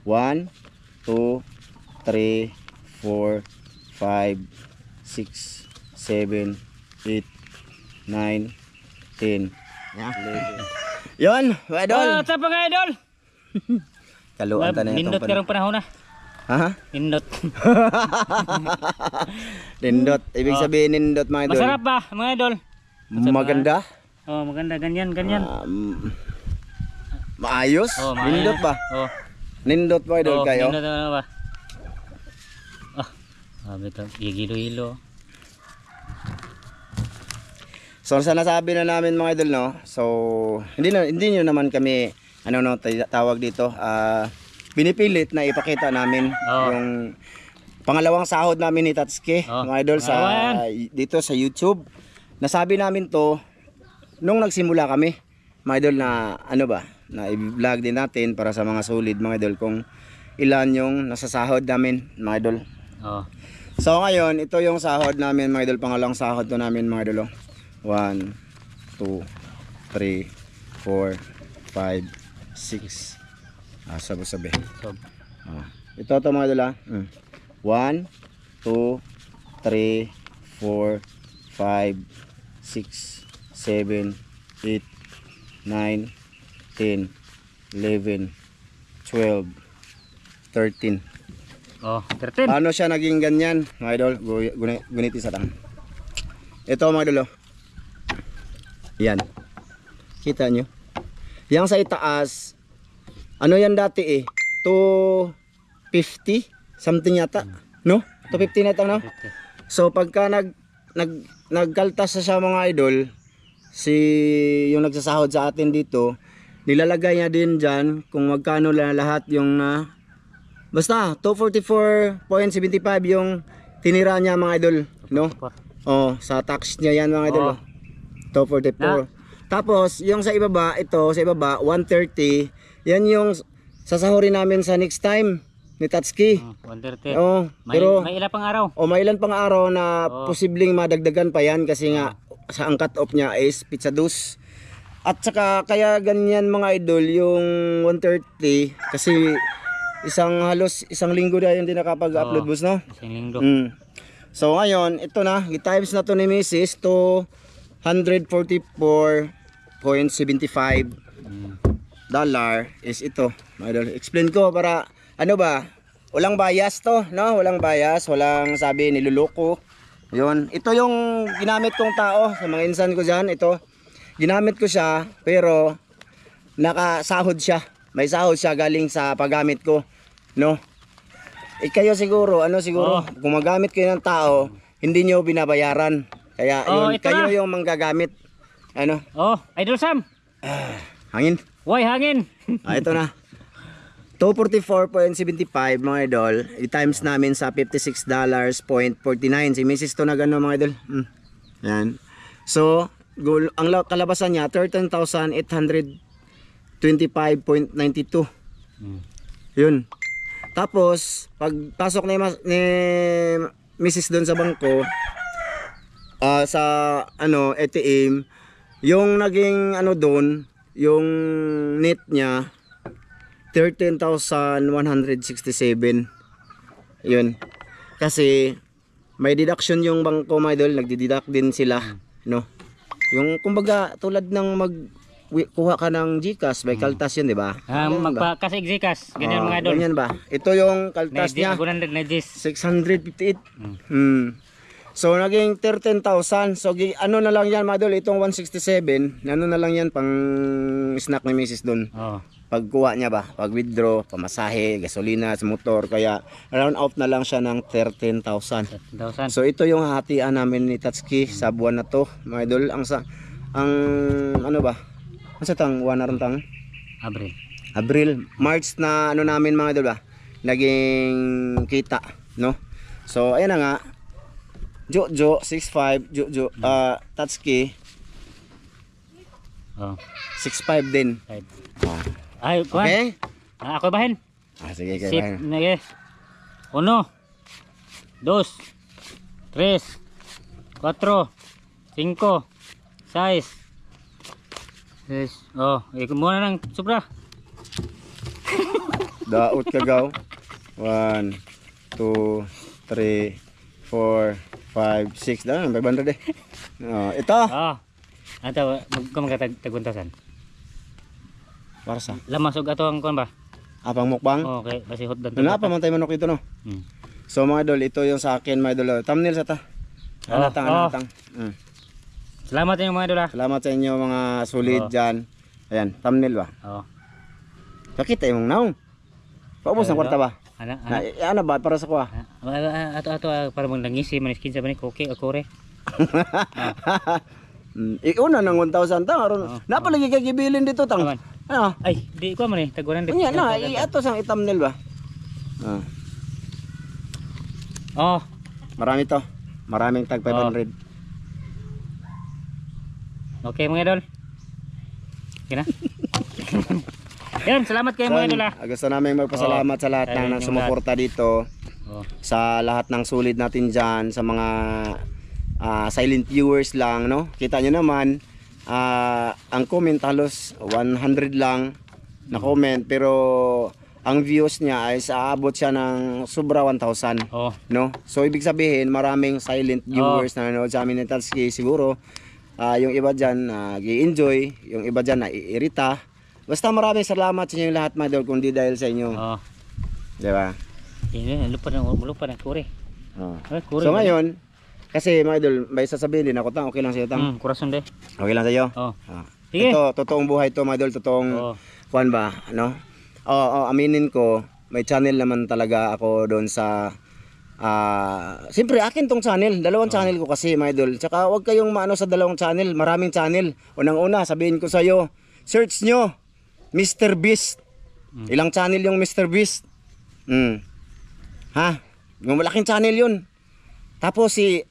1, 2, 3, 4, 5, 6, 7, 8, 9, 10. Yun, mga idol. What's up mga idol? Kaluan ta na itong nindot karong panahon na. Ha? Nindot. Nindot. Ibig sabihin nindot mga idol. Masarap ba mga idol? Maganda. Oh, maganda ganyan. Maayos. Oh, nindot ba? Oh. Nindot mga idol kayo. Nindot ba? Bito, hilo-hilo. So sa nasabi na namin mga idol no. So hindi nyo naman kami tawag dito pinipilit na ipakita namin yung pangalawang sahod namin ni Tatsuki mga idol dito sa YouTube. Nasabi namin to nung nagsimula kami mga idol na na i-vlog din natin para sa mga solid mga idol kung ilan yung nasasahod namin mga idol. So ngayon ito yung sahod namin mga idol, pangalawang sahod to namin mga idol. 1, 2, 3, 4, 5, 6. Sabi. Ito mga idol 1, 2, 3, 4, 5, 6, 7, 8, 9, 10, 11, 12, 13. 13. Paano siya naging ganyan mga idol? Guniti sa tang. Ito mga idol. Yan. Kita nyo? Yang sa itaas, yan dati 250 something yata, no? 250 na ito, no? So pagka nagkaltas siya mga idol, yung nagsasahod sa atin dito, nilalagay niya din dyan kung magkano lang lahat yung basta 244.75 yung tinira niya mga idol, no? Sa tax niya yan mga idol. 244. Tapos yung sa ibaba, sa ibaba 130. Yan yung sasahurin namin sa next time ni Tatsuki. 130. Pero may ilan pang araw. May ilan pang araw na posibleng madagdagan pa yan kasi nga ang cut off niya is pizza dos. At saka kaya ganyan mga idol yung 130 kasi halos isang linggo na yun din nakapag-upload boss, no? Isang linggo. So ngayon, ito na, i-times na to ni Mrs. to 144.75 dollar is ito. Explain ko para walang bias to, no? Walang bias, walang sabi niluloko. Yun, ito yung ginamit kong tao sa mga insan ko diyan, ito. Ginamit ko siya pero nakasahod siya. May sahod siya galing sa paggamit ko, no? Kayo siguro, kung magamit kayo ng tao, hindi nyo binabayaran. Kaya kayo yung manggagamit. Idol Sam. Hangin. Why hangin? Ito na. 244.75 mga idol. I-times namin sa $56.49. Si Mrs. to na gano'n mga idol. Yan. So, ang kalabasan niya 13,825.92. Yun. Tapos, pagpasok ni Mrs. doon sa bangko, sa ATM, yung naging doon, yung net niya 13,167. Yun. Kasi may deduction yung bangko mga idol, nagdi-deduct din sila, no? Yung kumbaga tulad ng kuha ka ng GCash, may kaltas yun, di ba? Magpa-cash GCash, ganyan mga idol. Ganyan ba? Ito yung kaltas niya. 658. So naging 13,000. So na lang yan mga idol, itong 167, na lang yan pang snack ni Mrs. doon. Pagkuha niya ba, pag withdraw, pamasahe, gasolina sa motor, kaya round off na lang siya ng 13,000. So ito yung hatian namin ni Tatsuki sa buwan na to mga idol. Ang buwan na rin tang? Abril. March na namin mga idol ba, naging kita, no? So ayan na nga, Jojo 65, Jojo Tatsuki 65 din. Okay. Ako bahin. Sige, bahin. 1, 2, 3, 4, 5, 6. Ikot muna ng sobra. Daot kagaw. 1, 2, 3, 4, 5, 6. Dahil, 500 eh. Ito. Oh. Ato magkatagpuntasan. Para sa? Lamas og ato ang kuan ba? Apang mukbang. Okay, basi hot dan. Wala pa man tayo manok dito no. Hmm. So mga idol, ito yung sa akin mga idol. Thumbnail sa ta. Anatang. Salamat yung mga idol. Salamat sa inyo mga solid dyan. Ayan, thumbnail ba? Oh. Kakita yung naong. Paubos ng kwarta ba? Ana ba para sa kuha? ato para mong nangisi manis kinsa man okay akore. Una ng 1,000 tang aron. Napalagi kay gibilin dito tang. Ano? Ay, di ko man tagunan Unya na, ato sang thumbnail ba? Oh, Marami to. Maraming tag 500. okay mga idol. Okay na. Yan, salamat kayo mga idol. Gusto namin magpasalamat sa lahat ng sumuporta dito. Sa lahat ng solid natin dyan, sa mga silent viewers lang, no? Kita nyo naman, ang comment halos 100 lang na comment, pero ang views niya ay aabot siya ng sobra 1,000, no? So ibig sabihin, maraming silent viewers na nanonood sa amin ni Tatsuki. Siguro yung iba dyan nag-i-enjoy, yung iba dyan naiirita. Basta maraming salamat sa inyo lahat mga idol, kundi dahil sa inyo. Diba? Lupa na kure. So ngayon, kasi mga idol, may sasabihin din ako tang, okay lang sa'yo tang? Kurason de. Okay lang sa'yo? Sige. Ito, totoong buhay to mga idol, totoong kuan ba, ano? Aminin ko, may channel naman talaga ako doon sa siyempre akin tong channel, dalawang channel ko kasi mga idol. Tsaka huwag kayong maano sa dalawang channel, maraming channel. Unang-una, sabihin ko sa'yo, search nyo Mr. Beast. Ilang channel yung Mr. Beast? Ha? Yung malaking channel yun. Tapos si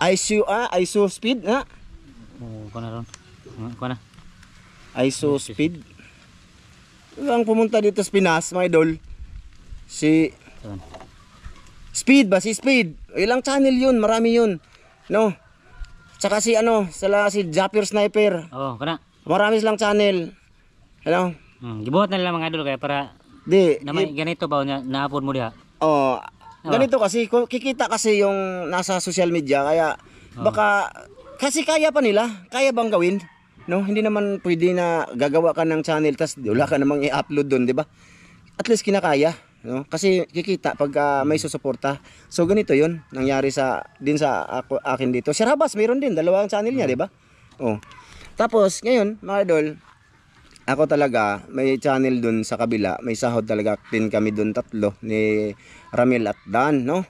ISO Speed, ha? Kuha na ron. Kuha na. ISO Speed. Ang pumunta dito sa Pinas, mga idol. Si Speed ba? Si Speed. Ilang channel yun, marami yun. No? Tsaka si si Japper Sniper. Kana. Marami silang channel. Ano? Gibuhat na nila mga idol kaya para ganito ba naapon mo diha. Ganito kasi kikita kasi yung nasa social media kaya baka kasi kaya pa nila, kaya bang gawin? No, hindi naman pwede na gagawa ka ng channel tas wala ka namang i-upload doon, 'di ba? At least kinakaya, no? Kasi kikita pag may susuporta. So ganito 'yun, nangyari sa akin dito. Si Rabas mayroon din dalawang channel niya, 'di ba? Tapos ngayon, mga idol, ako talaga may channel dun sa kabila, may sahod talaga din kami dun tatlo ni Ramil at Dan, no?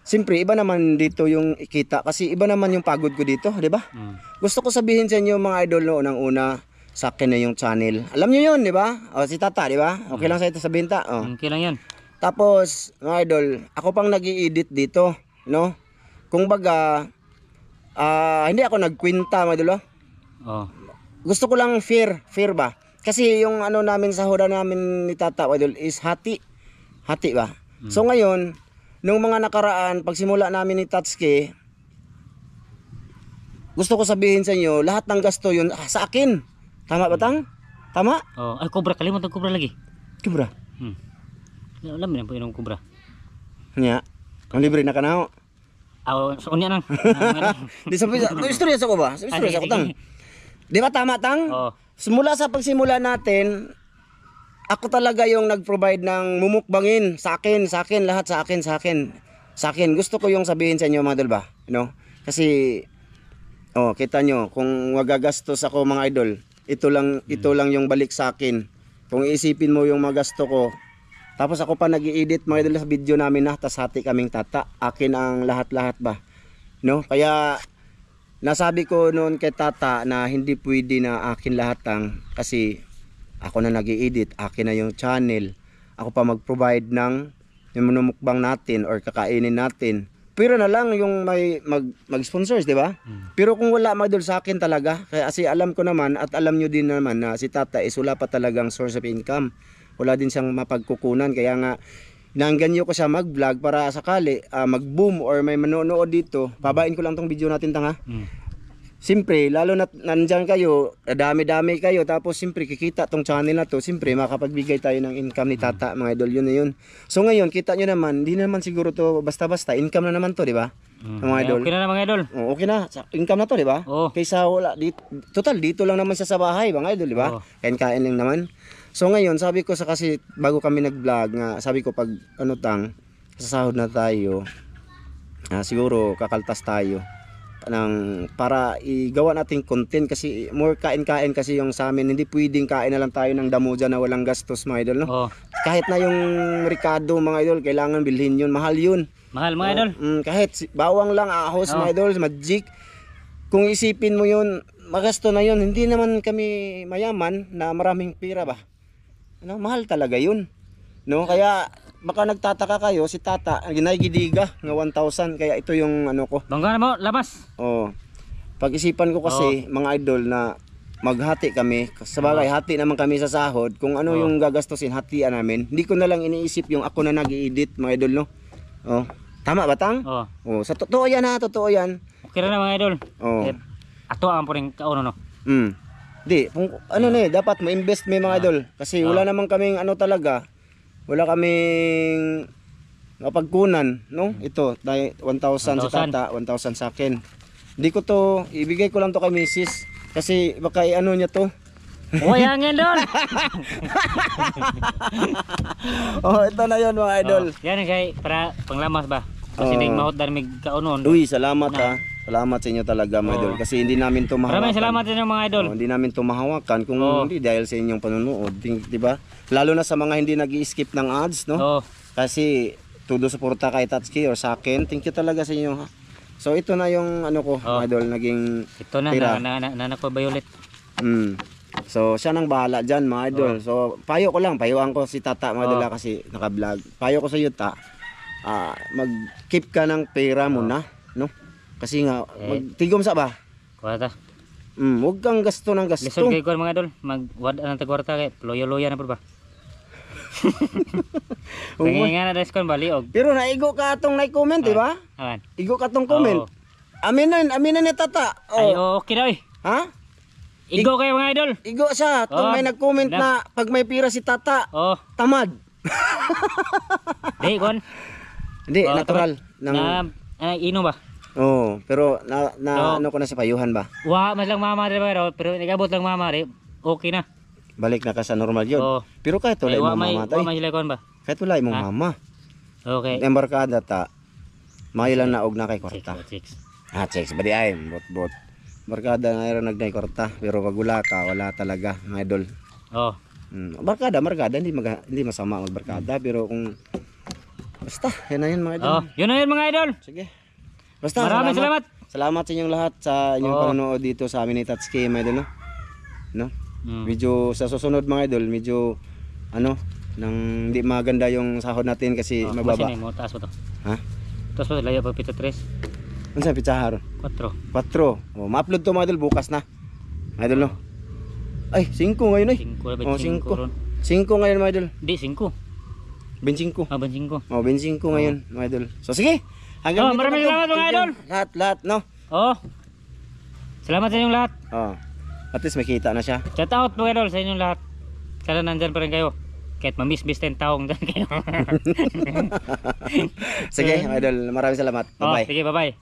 Siyempre iba naman dito yung ikita kasi iba naman yung pagod ko dito, 'di ba? Gusto ko sabihin sa inyo mga idol no, unang-una sa akin na yung channel. Alam niyo 'yun, 'di ba? Si Tata, 'di ba? Okay lang sa ito sabihin ta. Okay lang 'yan. Tapos, mga idol, ako pang nag-i-edit dito, no? Kung baga hindi ako nagkwenta, mga idol. Gusto ko lang fair ba? Kasi yung namin sahuran namin ni Tata idol is hati ba? So ngayon, nung mga nakaraan pagsimula namin ni Tatsuki, gusto ko sabihin sa inyo, lahat ng gasto yun sa akin. Tama ba tang? Tama? Ay kubra, kalimutan kubra lagi. Kubra? Alam mo na po yung kubra. Nya, ang libre na kanao. So unya nang. Di sabi istorya sa ko ba? Istorya sa ko tang. Di ba tama tang? Simula sa pagsimula natin, ako talaga yung nag-provide ng mumukbangin sa akin, lahat sa akin. Gusto ko yung sabihin sa inyo mga idol ba? No? Kasi kita nyo, kung magagastos ako mga idol, ito lang yung balik sa akin. Kung iisipin mo yung magasto ko, tapos ako pa nag-i-edit mga idol sa video namin na, tas hati kaming Tata, akin ang lahat-lahat ba? No? Kaya nasabi ko noon kay Tata na hindi pwede na akin lahat kasi ako na nag-i-edit, akin na yung channel. Ako pa mag-provide ng yung minumukbang natin or kakainin natin. Pero na lang yung may mag-sponsors, di ba? Pero kung wala mga idol sa akin talaga, kasi alam ko naman at alam nyo din naman na si Tata is wala pa talagang source of income. Wala din siyang mapagkukunan. Kaya nga, inaangganyo ko siya mag-vlog para sakali mag-boom or may manonood dito. Babain ko lang tong video natin tanga. Siyempre, lalo na nandyan kayo, dami-dami kayo, tapos siyempre kikita tong channel na to, siyempre makapagbigay tayo ng income ni Tata, mga idol, yun na yun. So ngayon, kita nyo naman, hindi naman siguro to basta-basta, income na naman to, di ba? Mga idol. Okay na mga idol. Okay na, income na to, di ba? Oo. Kaysa wala, total, dito lang naman siya sa bahay, mga idol, di ba? Oo. Kain-kain lang naman. So ngayon, sabi ko sa kasi, bago kami nag-vlog, nga, sabi ko pag, sasahod na tayo, siguro kakaltas tayo para igawa nating content kasi more kain-kain kasi yung sa amin, hindi pwedeng kain na lang tayo ng damo dyan na walang gastos, mga idol, no? Oo. Kahit na yung Ricardo, mga idol, kailangan bilhin yun, mahal yun. Mahal mga idol. Kahit bawang lang, ahos, mga idol, magic, kung isipin mo yun, magasto na yun. Hindi naman kami mayaman na maraming pira ba, mahal talaga yun, no? Kaya baka nagtataka kayo, si Tata ginaygidiga nga 1,000, kaya ito yung ko. Bangga na mo, labas. Pag-isipan ko kasi, mga idol, na maghati kami. Sabagay, hati naman kami sa sahod. Kung ano yung gagastusin, hatian namin. Hindi ko na lang iniisip yung ako na nag-i-edit, mga idol, no? Tama ba, Tang? Sa totoo yan, ha, totoo yan. Okay na mga idol. Ato ang po rin kauno, no? Di, kung dapat ma-invest may mga idol. Kasi wala naman kaming talaga. Wala kaming mapagkunan, no? Ito, 1,000 si Tata, 1,000 sa akin. Hindi ko to, ibigay ko lang to kay Mrs. Kasi baka niya to. Yan doon. Ito na yon mga idol. Yan kay para panglamas ba? Kasi hindi mahot dan mig kaunon. Uy, salamat ha. Salamat sa inyo talaga, mga idol. Kasi hindi namin to mahawakan. Maraming salamat sa inyo, mga idol. Hindi namin to mahawakan kung hindi dahil sa inyong panonood, di ba? Lalo na sa mga hindi nag-i-skip ng ads, no? Kasi todo suporta kay Tatsuki or sa akin. Thank you talaga sa inyo, ha. So ito na yung ko, mga idol, naging ito na tira. na ko Violet. So siya nang bahala diyan, mga idol. So payo ko lang, payuhan ko si Tata, mga idol, kasi naka-vlog. Payo ko sa iyo, Ta. Mag-keep ka ng pera muna, no? Kasi nga, magtigom sa ba? Kuwata. Huwag kang gasto ng gasto. Listen kay ko mga idol, magwad ang tagwarta kay loyo-loya na po ba? Nga na deskon baliog. Pero naigo ka atong na-comment, di ba? Igo ka atong comment. Aminan ni Tata. Ay, okay na eh. Ha? Igo kayo mga idol. Igo siya. Itong may nag-comment na pag may pira si Tata, tamad. Di, kon. Hindi, natural. Ino ba? Pero ano ko na sa payuhan ba? Mas lang mama rin ba? Pero nagabot lang mama rin. Okay na. Balik na ka sa normal yun. Pero kahit wala yung mamamatay. May sila kon ba? Kahit wala yung mama. Okay. Embarkada ta. Mailan na og na kay kwarta. Chicks. Chicks. Badi ay, bot. Barkada na rin nagnay kwarta. Pero pag wala ka, wala talaga, mga idol. Barkada, hindi masama magbarkada. Pero kung basta, yan na yun, mga idol. Yun na yun, mga idol. Sige. Basta, maraming salamat. Salamat sa inyong lahat sa inyong panonood dito sa amin ni Tatsuki, mga idol, no? Medyo sa susunod, mga idol, medyo nang hindi maganda yung sahod natin kasi mababa. Mo taas mo to. Ha? Taas mo layo pa pito 3. Ano sa pitsahar? 4. Ma-upload to, mga idol, bukas na. Mga idol, no? Ay, 5 ngayon eh. 5 5 ngayon, mga idol. Hindi, 5. 25. 25. 25 ngayon, mga idol. So sige. Hanggang dito maraming salamat, mga idol. Lahat, no? Salamat sa inyong lahat. At least may kita na siya. Shout out, mga idol, sa inyong lahat. Sana nandyan pa rin kayo. Kahit mamiss-miss 10 taong dyan kayo. Sige, mga idol. Maraming salamat. Bye-bye. Sige, bye-bye.